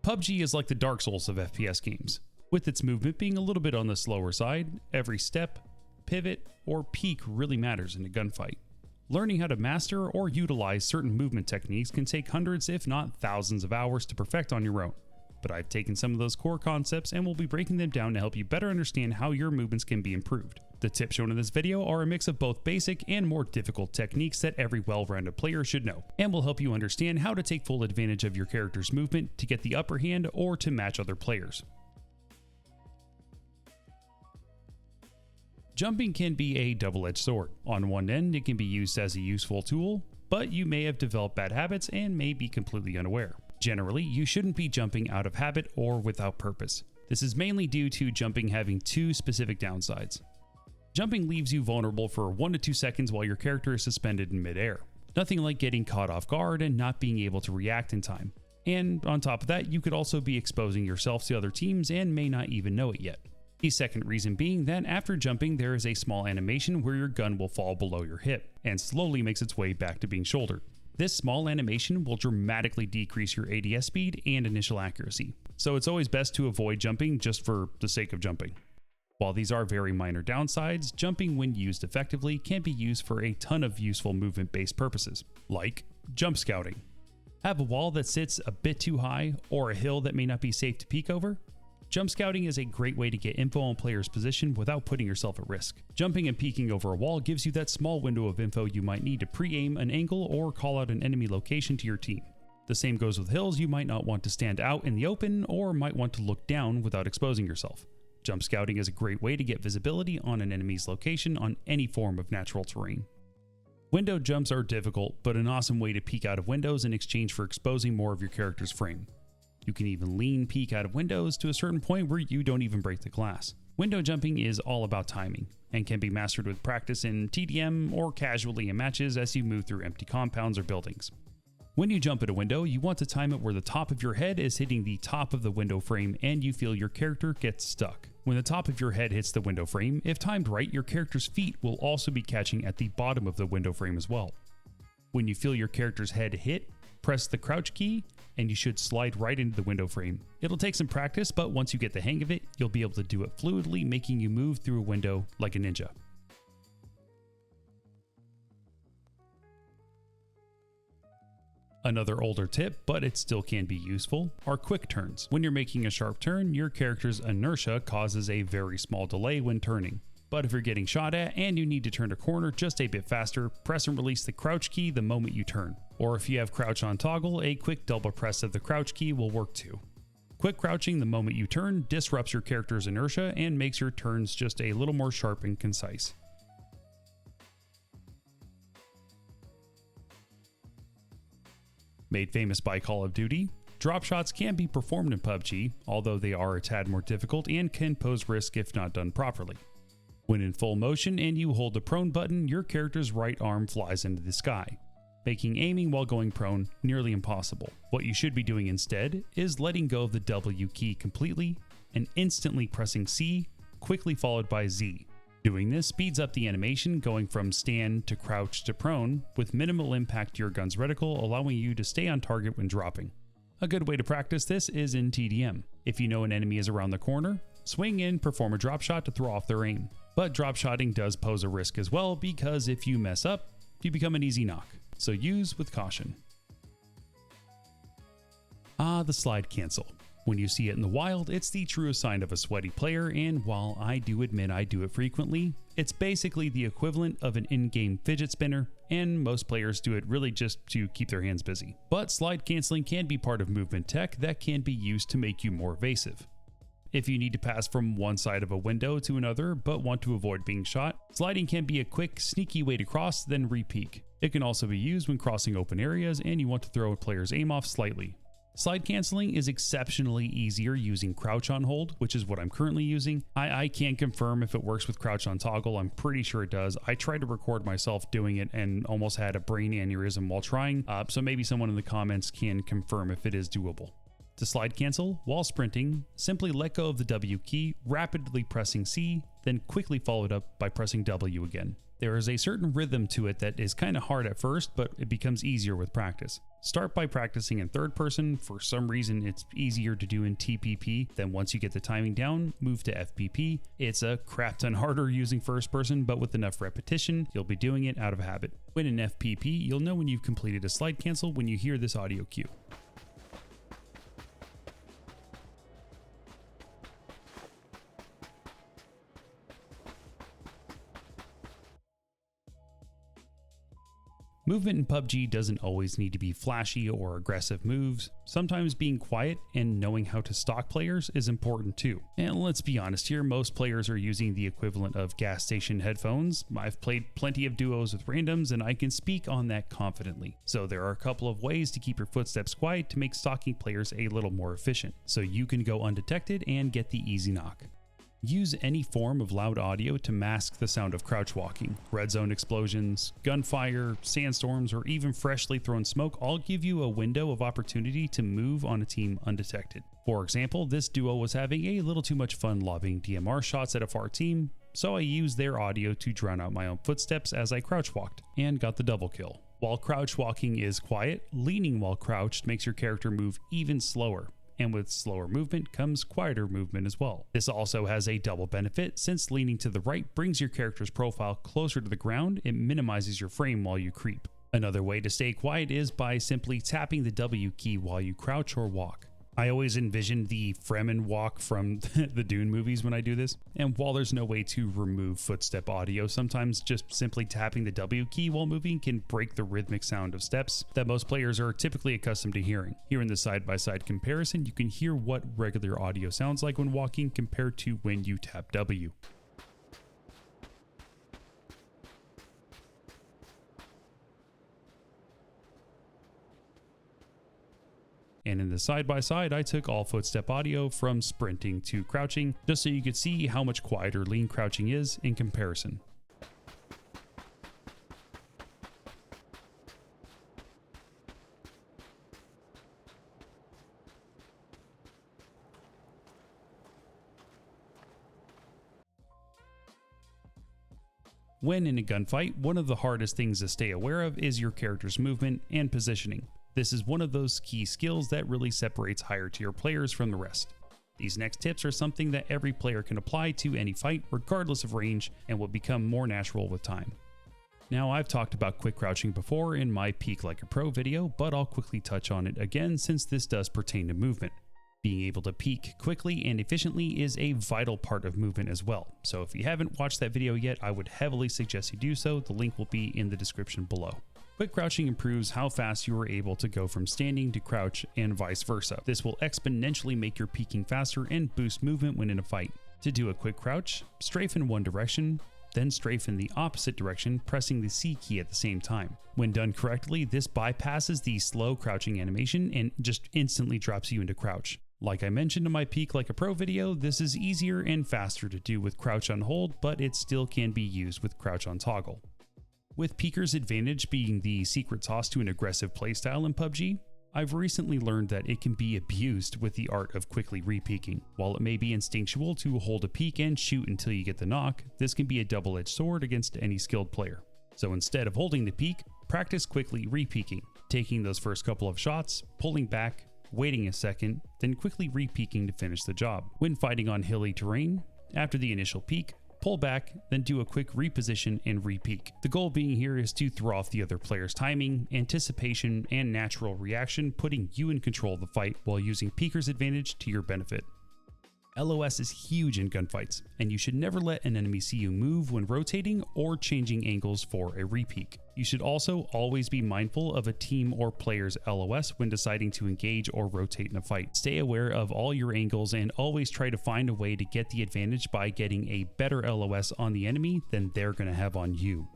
PUBG is like the Dark Souls of FPS games, with its movement being a little bit on the slower side. Every step, pivot, or peek really matters in a gunfight. Learning how to master or utilize certain movement techniques can take hundreds if not thousands of hours to perfect on your own. But I've taken some of those core concepts and will be breaking them down to help you better understand how your movements can be improved. The tips shown in this video are a mix of both basic and more difficult techniques that every well-rounded player should know, and will help you understand how to take full advantage of your character's movement to get the upper hand or to match other players. Jumping can be a double-edged sword. On one end, it can be used as a useful tool, but you may have developed bad habits and may be completely unaware. Generally, you shouldn't be jumping out of habit or without purpose. This is mainly due to jumping having two specific downsides. Jumping leaves you vulnerable for 1 to 2 seconds while your character is suspended in midair. Nothing like getting caught off guard and not being able to react in time. And on top of that, you could also be exposing yourself to other teams and may not even know it yet. The second reason being that after jumping, there is a small animation where your gun will fall below your hip and slowly makes its way back to being shouldered. This small animation will dramatically decrease your ADS speed and initial accuracy, so it's always best to avoid jumping just for the sake of jumping. While these are very minor downsides, jumping when used effectively can be used for a ton of useful movement-based purposes, like jump scouting. Have a wall that sits a bit too high or a hill that may not be safe to peek over? Jump scouting is a great way to get info on players' position without putting yourself at risk. Jumping and peeking over a wall gives you that small window of info you might need to pre-aim an angle or call out an enemy location to your team. The same goes with hills. You might not want to stand out in the open or might want to look down without exposing yourself. Jump scouting is a great way to get visibility on an enemy's location on any form of natural terrain. Window jumps are difficult, but an awesome way to peek out of windows in exchange for exposing more of your character's frame. You can even lean peek out of windows to a certain point where you don't even break the glass. Window jumping is all about timing, and can be mastered with practice in TDM or casually in matches as you move through empty compounds or buildings. When you jump at a window, you want to time it where the top of your head is hitting the top of the window frame and you feel your character gets stuck. When the top of your head hits the window frame, if timed right, your character's feet will also be catching at the bottom of the window frame as well. When you feel your character's head hit, press the crouch key and you should slide right into the window frame. It'll take some practice, but once you get the hang of it, you'll be able to do it fluidly, making you move through a window like a ninja. Another older tip, but it still can be useful, are quick turns. When you're making a sharp turn, your character's inertia causes a very small delay when turning. But if you're getting shot at and you need to turn a corner just a bit faster, press and release the crouch key the moment you turn. Or if you have crouch on toggle, a quick double press of the crouch key will work too. Quick crouching the moment you turn disrupts your character's inertia and makes your turns just a little more sharp and concise. Made famous by Call of Duty, drop shots can be performed in PUBG, although they are a tad more difficult and can pose risk if not done properly. When in full motion and you hold the prone button, your character's right arm flies into the sky, making aiming while going prone nearly impossible. What you should be doing instead is letting go of the W key completely and instantly pressing C, quickly followed by Z. Doing this speeds up the animation, going from stand to crouch to prone with minimal impact to your gun's reticle, allowing you to stay on target when dropping. A good way to practice this is in TDM. If you know an enemy is around the corner, swing in, perform a drop shot to throw off their aim. But drop shotting does pose a risk as well, because if you mess up, you become an easy knock, so use with caution. The slide cancel. When you see it in the wild, it's the truest sign of a sweaty player, and while I do admit I do it frequently, it's basically the equivalent of an in-game fidget spinner, and most players do it really just to keep their hands busy. But slide canceling can be part of movement tech that can be used to make you more evasive. If you need to pass from one side of a window to another but want to avoid being shot, sliding can be a quick, sneaky way to cross, then re-peek. It can also be used when crossing open areas and you want to throw a player's aim off slightly. Slide canceling is exceptionally easier using crouch on hold, which is what I'm currently using. I can't confirm if it works with crouch on toggle. I'm pretty sure it does. I tried to record myself doing it and almost had a brain aneurysm while trying, so maybe someone in the comments can confirm if it is doable. To slide cancel, while sprinting, simply let go of the W key, rapidly pressing C, then quickly follow it up by pressing W again. There is a certain rhythm to it that is kind of hard at first, but it becomes easier with practice. Start by practicing in third person. For some reason, it's easier to do in TPP. Then once you get the timing down, move to FPP. It's a crap ton harder using first person, but with enough repetition, you'll be doing it out of habit. When in FPP, you'll know when you've completed a slide cancel when you hear this audio cue. Movement in PUBG doesn't always need to be flashy or aggressive moves. Sometimes being quiet and knowing how to stalk players is important too. And let's be honest here, most players are using the equivalent of gas station headphones. I've played plenty of duos with randoms and I can speak on that confidently. So there are a couple of ways to keep your footsteps quiet to make stalking players a little more efficient, so you can go undetected and get the easy knock. Use any form of loud audio to mask the sound of crouch walking. Red zone explosions, gunfire, sandstorms, or even freshly thrown smoke all give you a window of opportunity to move on a team undetected. For example, this duo was having a little too much fun lobbing DMR shots at a far team, so I used their audio to drown out my own footsteps as I crouch walked, and got the double kill. While crouch walking is quiet, leaning while crouched makes your character move even slower. And with slower movement comes quieter movement as well. This also has a double benefit, since leaning to the right brings your character's profile closer to the ground. It minimizes your frame while you creep. Another way to stay quiet is by simply tapping the W key while you crouch or walk. I always envision the Fremen walk from the Dune movies when I do this, and while there's no way to remove footstep audio, sometimes just simply tapping the W key while moving can break the rhythmic sound of steps that most players are typically accustomed to hearing. Here in the side-by-side comparison, you can hear what regular audio sounds like when walking compared to when you tap W. And in the side-by-side, I took all footstep audio from sprinting to crouching, just so you could see how much quieter lean crouching is in comparison. When in a gunfight, one of the hardest things to stay aware of is your character's movement and positioning. This is one of those key skills that really separates higher tier players from the rest. These next tips are something that every player can apply to any fight regardless of range and will become more natural with time. Now, I've talked about quick crouching before in my Peek Like a Pro video, but I'll quickly touch on it again since this does pertain to movement. Being able to peek quickly and efficiently is a vital part of movement as well, so if you haven't watched that video yet, I would heavily suggest you do so. The link will be in the description below. Quick crouching improves how fast you are able to go from standing to crouch and vice versa. This will exponentially make your peeking faster and boost movement when in a fight. To do a quick crouch, strafe in one direction, then strafe in the opposite direction, pressing the C key at the same time. When done correctly, this bypasses the slow crouching animation and just instantly drops you into crouch. Like I mentioned in my Peek Like a Pro video, this is easier and faster to do with crouch on hold, but it still can be used with crouch on toggle. With Peeker's advantage being the secret sauce to an aggressive playstyle in PUBG, I've recently learned that it can be abused with the art of quickly re-peeking. While it may be instinctual to hold a peek and shoot until you get the knock, this can be a double-edged sword against any skilled player. So instead of holding the peek, practice quickly re-peeking, taking those first couple of shots, pulling back, waiting a second, then quickly re-peeking to finish the job. When fighting on hilly terrain, after the initial peek, pull back, then do a quick reposition and re-peek. The goal being here is to throw off the other player's timing, anticipation, and natural reaction, putting you in control of the fight while using Peeker's advantage to your benefit. LOS is huge in gunfights, and you should never let an enemy see you move when rotating or changing angles for a re-peek. You should also always be mindful of a team or player's LOS when deciding to engage or rotate in a fight. Stay aware of all your angles and always try to find a way to get the advantage by getting a better LOS on the enemy than they're going to have on you.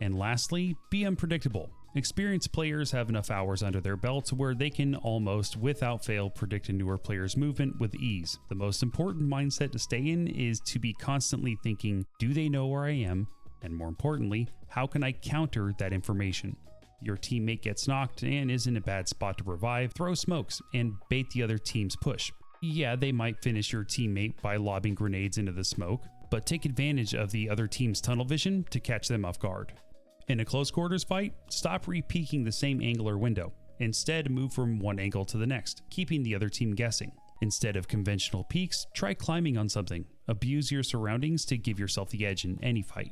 And lastly, be unpredictable. Experienced players have enough hours under their belts where they can almost without fail predict a newer player's movement with ease. The most important mindset to stay in is to be constantly thinking, do they know where I am? And more importantly, how can I counter that information? Your teammate gets knocked and is in a bad spot to revive, throw smokes, and bait the other team's push. Yeah, they might finish your teammate by lobbing grenades into the smoke, but take advantage of the other team's tunnel vision to catch them off guard. In a close quarters fight, stop re-peeking the same angle or window. Instead, move from one angle to the next, keeping the other team guessing. Instead of conventional peeks, try climbing on something. Abuse your surroundings to give yourself the edge in any fight.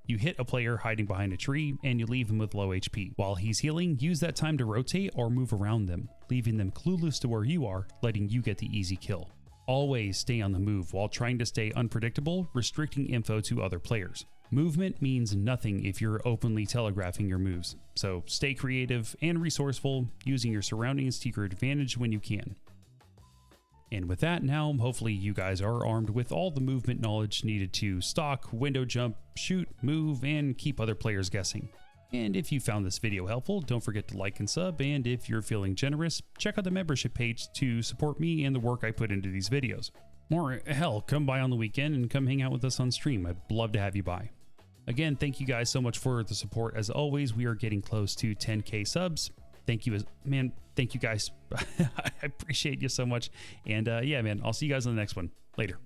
You hit a player hiding behind a tree and you leave him with low HP. While he's healing, use that time to rotate or move around them, leaving them clueless to where you are, letting you get the easy kill. Always stay on the move while trying to stay unpredictable, restricting info to other players. Movement means nothing if you're openly telegraphing your moves, so stay creative and resourceful, using your surroundings to your advantage when you can. And with that, now hopefully you guys are armed with all the movement knowledge needed to stalk, window jump, shoot, move, and keep other players guessing. And if you found this video helpful, don't forget to like and sub, and if you're feeling generous, check out the membership page to support me and the work I put into these videos. Or hell, come by on the weekend and come hang out with us on stream. I'd love to have you by. Again, thank you guys so much for the support. As always, we are getting close to 10K subs. Thank you, man. Thank you guys. I appreciate you so much. And yeah, man, I'll see you guys on the next one. Later.